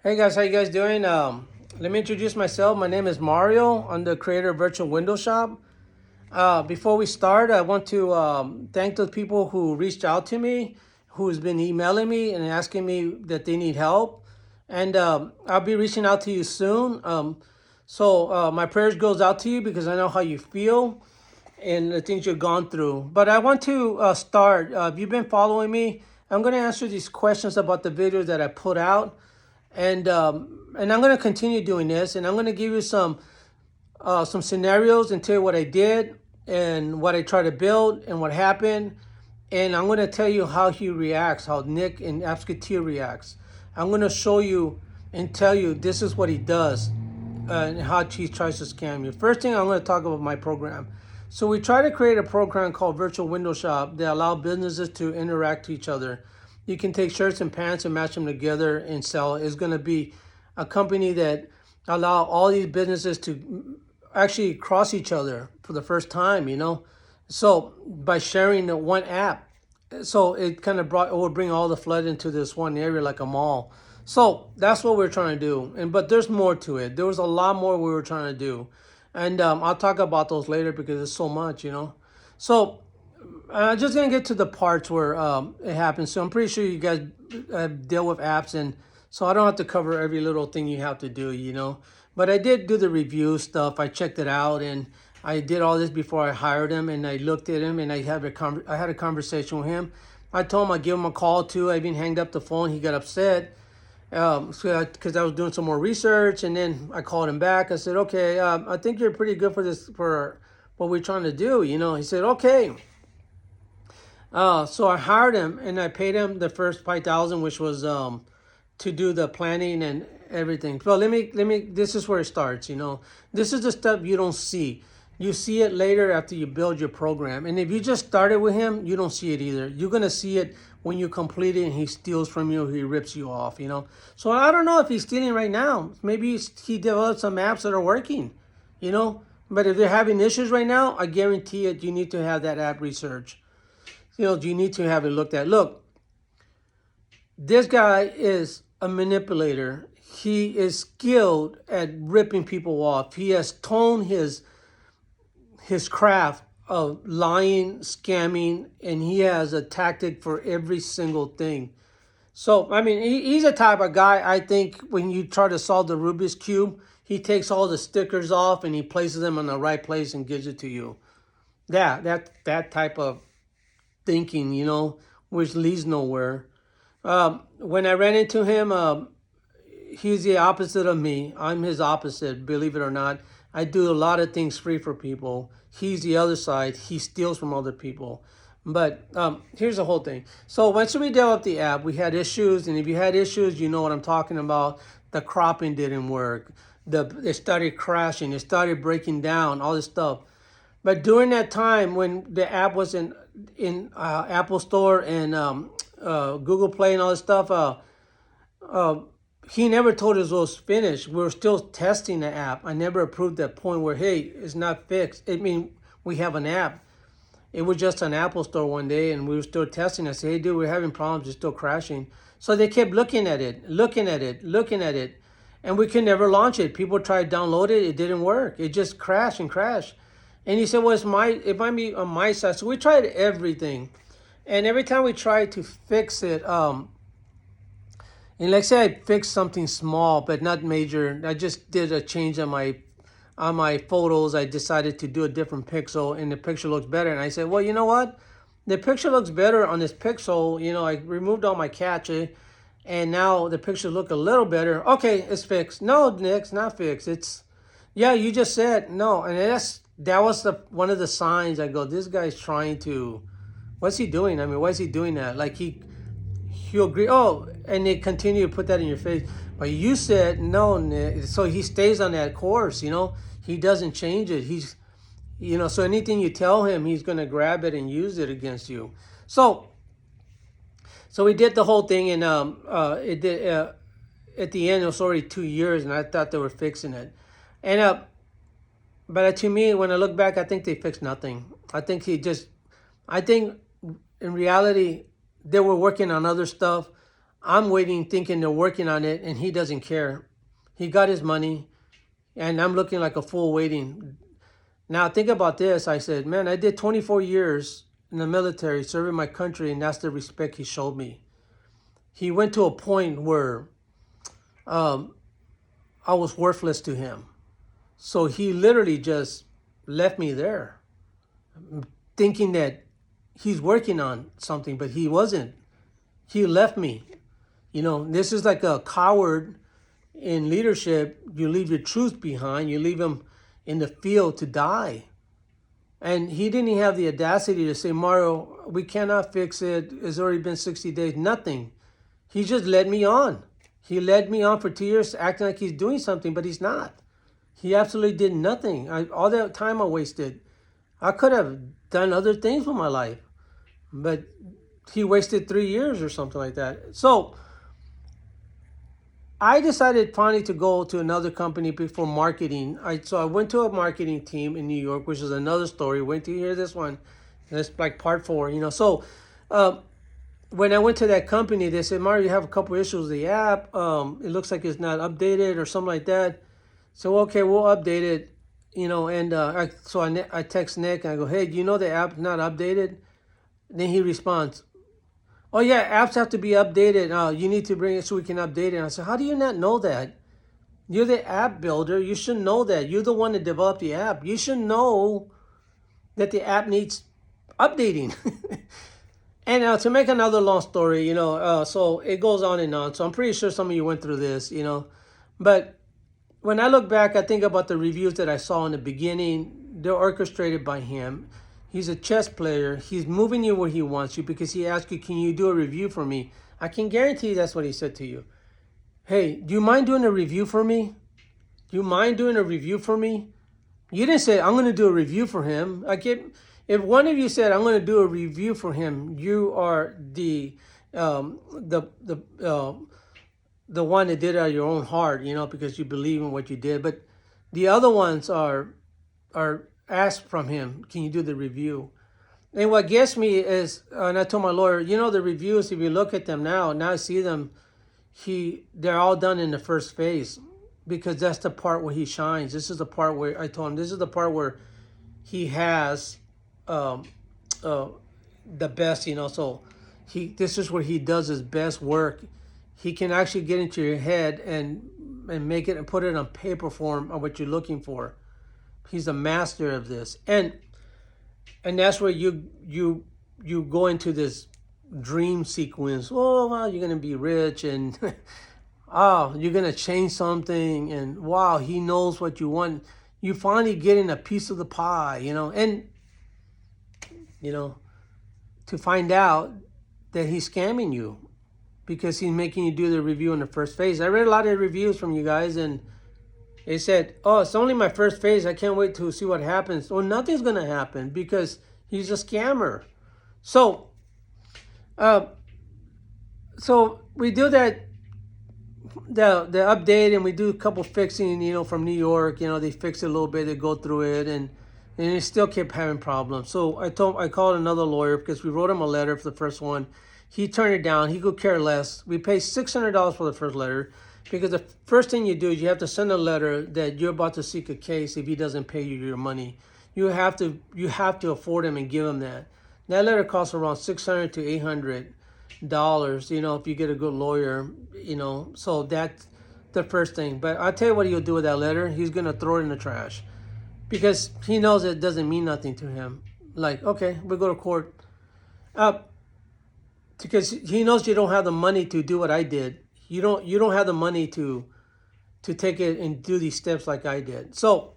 Hey guys, how you guys doing? Let me introduce myself. My name is Mario. I'm the creator of Virtual Window Shop. Before we start, I want to thank those people who reached out to me, who's been emailing me and asking me that they need help. And I'll be reaching out to you soon. So my prayers goes out to you because I know how you feel and the things you've gone through. But I want to start. If you've been following me, I'm going to answer these questions about the videos that I put out, and I'm going to continue doing this, and I'm going to give you some scenarios and tell you what I did and what I tried to build and what happened, and I'm going to tell you how he reacts, how Nick and Appsketier reacts. I'm going to show you and tell you this is what he does and how he tries to scam you. First thing, I'm going to talk about my program. So we try to create a program called Virtual Window Shop that allow businesses to interact with each other. You can take shirts and pants and match them together and sell. It's going to be a company that allow all these businesses to actually cross each other for the first time. So by sharing the one app, so it kind of will bring all the flood into this one area like a mall. So that's what we're trying to do. But there's more to it. There was a lot more we were trying to do, and I'll talk about those later because there's so much. So just gonna get to the parts where it happens. So I'm pretty sure you guys deal with apps, and so I don't have to cover every little thing you have to do. But I did do the review stuff. I checked it out, and I did all this before I hired him, and I looked at him, and I had a conversation with him. I told him I'd give him a call too. I even hanged up the phone. He got upset because I was doing some more research, and then I called him back. I said, okay, I think you're pretty good for what we're trying to do. He said, okay. So I hired him and I paid him the first 5,000, which was to do the planning and everything. Well, let me. This is where it starts. This is the stuff you don't see. You see it later after you build your program. And if you just started with him, you don't see it either. You're gonna see it when you complete it and he steals from you, he rips you off. So I don't know if he's stealing right now. Maybe he developed some apps that are working. You know. But if they're having issues right now, I guarantee it. You need to have that app research. You need to have it looked at. Look, this guy is a manipulator. He is skilled at ripping people off. He has toned his craft of lying, scamming, and he has a tactic for every single thing. So, I mean, he's a type of guy, I think, when you try to solve the Rubik's Cube, he takes all the stickers off and he places them in the right place and gives it to you. Yeah, that type of thinking, which leads nowhere. When I ran into him, he's the opposite of me. I'm his opposite, believe it or not. I do a lot of things free for people. He's the other side. He steals from other people. But here's the whole thing. So once we developed the app, we had issues. And if you had issues, you know what I'm talking about. The cropping didn't work. It started crashing. It started breaking down, all this stuff. But during that time when the app was in Apple Store and Google Play and all this stuff, he never told us it was finished. We were still testing the app. I never approved that point where, hey, it's not fixed. I mean, we have an app. It was just an Apple Store one day, and we were still testing. I said, hey, dude, we're having problems. It's still crashing. So they kept looking at it, and we could never launch it. People tried to download it. It didn't work. It just crashed and crashed. And he said, well, it might be on my side. So we tried everything. And every time we tried to fix it, and like say I fixed something small, but not major. I just did a change on my photos. I decided to do a different pixel and the picture looks better. And I said, well, you know what? The picture looks better on this pixel. I removed all my cache and now the pictures look a little better. Okay, it's fixed. No, Nick, it's not fixed. Yeah, you just said no. And that was one of the signs. I go, this guy's trying to, what's he doing? I mean, why is he doing that? Like he'll agree. Oh, and they continue to put that in your face. But you said no, Nick. So he stays on that course. He doesn't change it. So anything you tell him, he's gonna grab it and use it against you. So we did the whole thing, and it did. At the end, it was already 2 years, and I thought they were fixing it, and but to me, when I look back, I think they fixed nothing. I think in reality, they were working on other stuff. I'm waiting, thinking they're working on it, and he doesn't care. He got his money, and I'm looking like a fool waiting. Now, think about this. I said, man, I did 24 years in the military serving my country, and that's the respect he showed me. He went to a point where um, I was worthless to him. So he literally just left me there, thinking that he's working on something, but he wasn't. He left me. This is like a coward in leadership. You leave your truth behind. You leave him in the field to die. And he didn't even have the audacity to say, Mario, we cannot fix it. It's already been 60 days. Nothing. He just led me on. He led me on for 2 years, acting like he's doing something, but he's not. He absolutely did nothing. All that time I wasted, I could have done other things with my life, but he wasted 3 years or something like that. So I decided finally to go to another company for marketing. So I went to a marketing team in New York, which is another story. Wait till you hear this one. That's like part 4. So when I went to that company, they said, Mario, you have a couple issues with the app. It looks like it's not updated or something like that. So, okay, we'll update it, and I text Nick and I go, hey, do you know the app's not updated? And then he responds, oh, yeah, apps have to be updated. You need to bring it so we can update it. And I said, how do you not know that? You're the app builder. You should know that. You're the one that developed the app. You should know that the app needs updating. And to make another long story, so it goes on and on. So I'm pretty sure some of you went through this, But when I look back, I think about the reviews that I saw in the beginning. They're orchestrated by him. He's a chess player. He's moving you where he wants you because he asked you, can you do a review for me? I can guarantee you that's what he said to you. Hey, do you mind doing a review for me? Do you mind doing a review for me? You didn't say, I'm going to do a review for him. If one of you said, I'm going to do a review for him, you are the one that did it out of your own heart, because you believe in what you did. But the other ones are asked from him, can you do the review? And what gets me is, and I told my lawyer, the reviews, if you look at them now I see them, they're all done in the first phase because that's the part where he shines. This is the part where I told him, this is the part where he has the best, so this is where he does his best work. He can actually get into your head and make it and put it on paper form of what you're looking for. He's a master of this. And that's where you go into this dream sequence. Oh, wow, you're going to be rich and oh, you're going to change something. And wow, he knows what you want. You finally getting a piece of the pie, and, to find out that he's scamming you because he's making you do the review in the first phase. I read a lot of reviews from you guys and they said, oh, it's only my first phase. I can't wait to see what happens. Well, nothing's going to happen because he's a scammer. So we do that, the update, and we do a couple fixing, from New York. They fix it a little bit. They go through it, and it still kept having problems. So I called another lawyer because we wrote him a letter for the first one. He turned it down. He could care less. We paid $600 for the first letter because the first thing you do is you have to send a letter that you're about to seek a case if he doesn't pay you your money. You have to afford him and give him that. That letter costs around $600 to $800, if you get a good lawyer, So that's the first thing. But I'll tell you what he'll do with that letter. He's going to throw it in the trash because he knows it doesn't mean nothing to him. Like, okay, we'll go to court. Because he knows you don't have the money to do what I did. You don't have the money to take it and do these steps like I did. So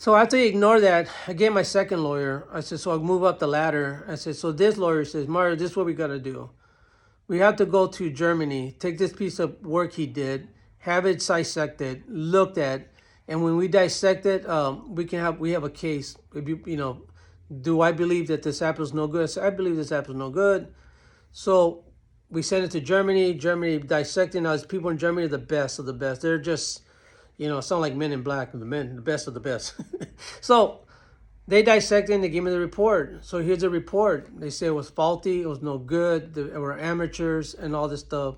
after you ignore that, I gave my second lawyer. I said, so I'll move up the ladder. I said, so this lawyer says, Mario, this is what we got to do. We have to go to Germany, take this piece of work he did, have it dissected, looked at, and when we dissect it, we have a case. Do I believe that this app is no good? I said, I believe this app is no good. So we sent it to Germany. Germany dissecting. Now, people in Germany are the best of the best. They're just, sound like Men in Black, the best of the best. So They dissected and they gave me the report. So here's the report. They say it was faulty, it was no good, they were amateurs and all this stuff.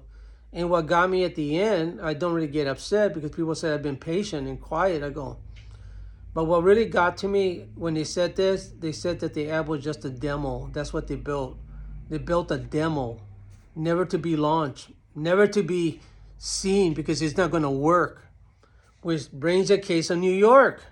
And what got me at the end, I don't really get upset because people said I've been patient and quiet. I go, but what really got to me when they said this, they said that the app was just a demo. That's what they built. They built a demo, never to be launched, never to be seen because it's not going to work. Which brings a case of New York.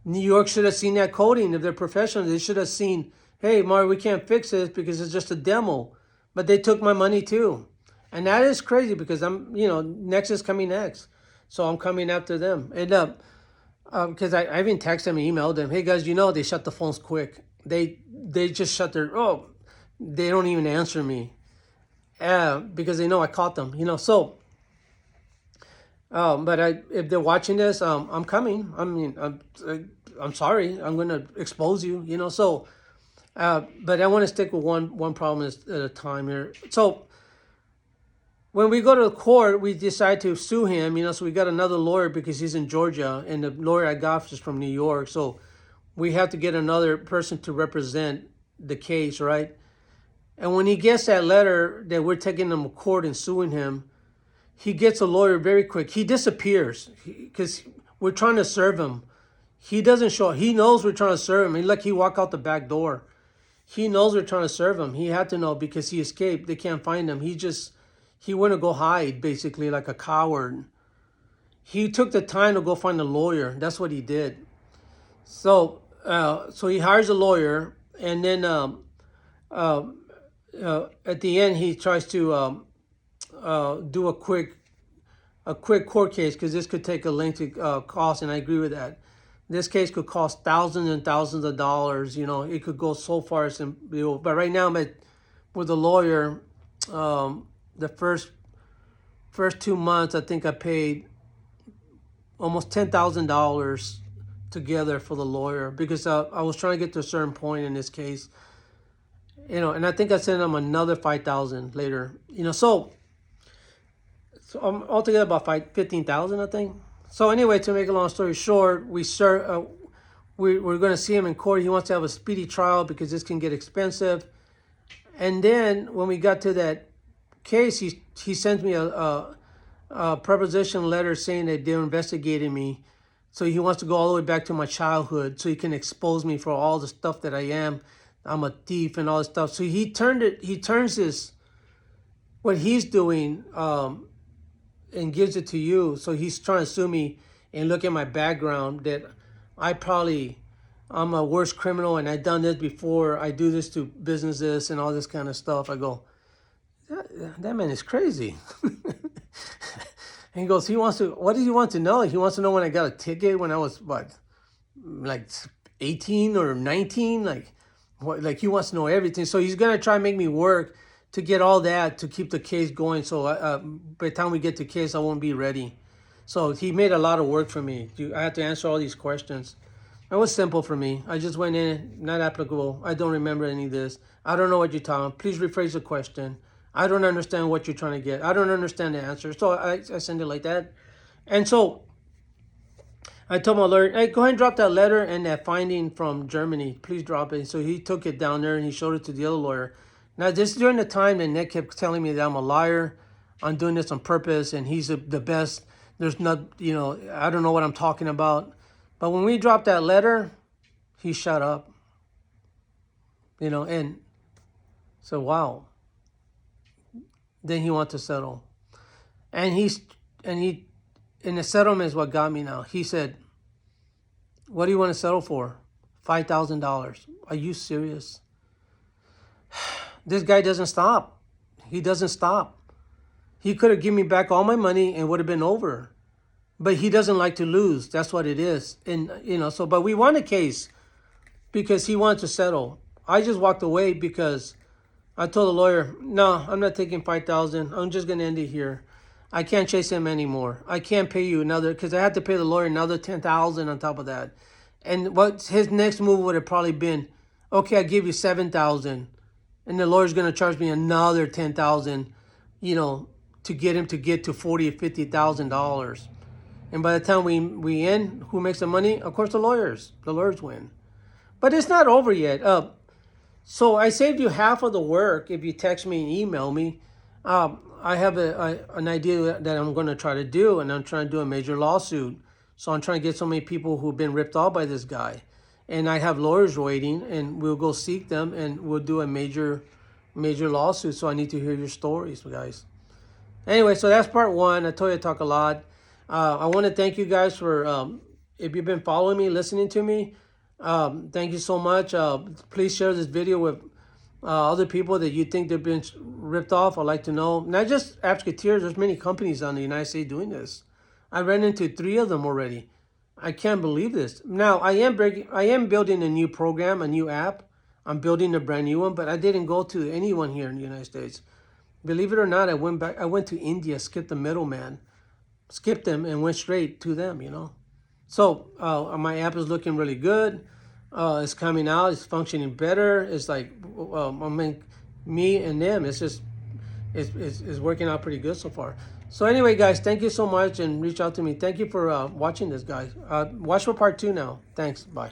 New York should have seen that coding. If they're professionals, they should have seen, hey, Mario, we can't fix this because it's just a demo. But they took my money too. And that is crazy because next is coming next. So I'm coming after them. And because I even texted them and emailed them, hey guys, they shut the phones quick. They just shut they don't even answer me. Because they know I caught them, so but if they're watching this, I'm coming. I mean, I'm sorry. I'm gonna expose you. So, but I want to stick with one problem at a time here. So, when we go to the court, we decide to sue him. So we got another lawyer because he's in Georgia, and the lawyer I got is from New York. So, we have to get another person to represent the case, right? And when he gets that letter that we're taking him to court and suing him, he gets a lawyer very quick. He disappears because we're trying to serve him. He doesn't show up. He knows we're trying to serve him. He walk out the back door. He knows we're trying to serve him. He had to know because he escaped. They can't find him. He went to go hide, basically, like a coward. He took the time to go find a lawyer. That's what he did. So he hires a lawyer, and then at the end he tries to do a quick court case because this could take a lengthy cost, and I agree with that. This case could cost thousands and thousands of dollars. It could go so far as but right now I'm with the lawyer. The first 2 months, I think I paid almost $10,000 together for the lawyer because I was trying to get to a certain point in this case. And I think I sent him another $5,000 later. So I'm altogether about 15,000, I think. So anyway, to make a long story short, we're going to see him in court. He wants to have a speedy trial because this can get expensive. And then when we got to that case, he sent me a preposition letter saying that they're investigating me. So he wants to go all the way back to my childhood so he can expose me for all the stuff that I am. I'm a thief and all this stuff. So he turns this, what he's doing, and gives it to you. So he's trying to sue me and look at my background that I'm a worse criminal and I've done this before. I do this to businesses and all this kind of stuff. I go, that man is crazy. And he goes, what does he want to know? He wants to know when I got a ticket when I was, like 18 or 19? Like he wants to know everything. So he's going to try and make me work to get all that to keep the case going. So by the time we get to case, I won't be ready. So he made a lot of work for me. I had to answer all these questions. It was simple for me. I just went in, not applicable. I don't remember any of this. I don't know what you're talking. Please rephrase the question. I don't understand what you're trying to get. I don't understand the answer. So I send it like that. And so I told my lawyer, hey, go ahead and drop that letter and that finding from Germany. Please drop it. So he took it down there and he showed it to the other lawyer. Now, this is during the time that Nick kept telling me that I'm a liar. I'm doing this on purpose and he's the best. There's not, I don't know what I'm talking about. But when we dropped that letter, he shut up. And so, wow. Then he wanted to settle. And the settlement is what got me now. He said, what do you want to settle for? $5,000. Are you serious? This guy doesn't stop. He doesn't stop. He could have given me back all my money and would have been over. But he doesn't like to lose. That's what it is. And, but we won a case because he wanted to settle. I just walked away because I told the lawyer, no, I'm not taking $5,000. I'm just going to end it here. I can't chase him anymore. I can't pay you another, because I had to pay the lawyer another $10,000 on top of that. And what his next move would have probably been, okay, I give you $7,000, and the lawyer's going to charge me another $10,000, to get him to get to $40,000 or $50,000. And by the time we end, who makes the money? Of course, the lawyers. The lawyers win. But it's not over yet. So I saved you half of the work if you text me and email me. I have an idea that I'm going to try to do, and I'm trying to do a major lawsuit. So I'm trying to get so many people who've been ripped off by this guy, and I have lawyers waiting, and we'll go seek them, and we'll do a major lawsuit. So I need to hear your stories, guys. Anyway, so that's part one. I told you I talk a lot. I want to thank you guys for if you've been following me, listening to me. Thank you so much. Please share this video with other people that you think they've been ripped off. I'd like to know. Not just Appsketier, there's many companies on the United States doing this. I ran into 3 of them already. I can't believe this. Now I am building a new program, a new app. I'm building a brand new one, but I didn't go to anyone here in the United States. Believe it or not, I went back. I went to India, skipped the middleman, skipped them, and went straight to them. So my app is looking really good. It's coming out. It's functioning better. It's like I mean, me and them. It's just it's working out pretty good so far. So anyway, guys, thank you so much, and reach out to me. Thank you for watching this, guys. Watch for part 2 now. Thanks. Bye.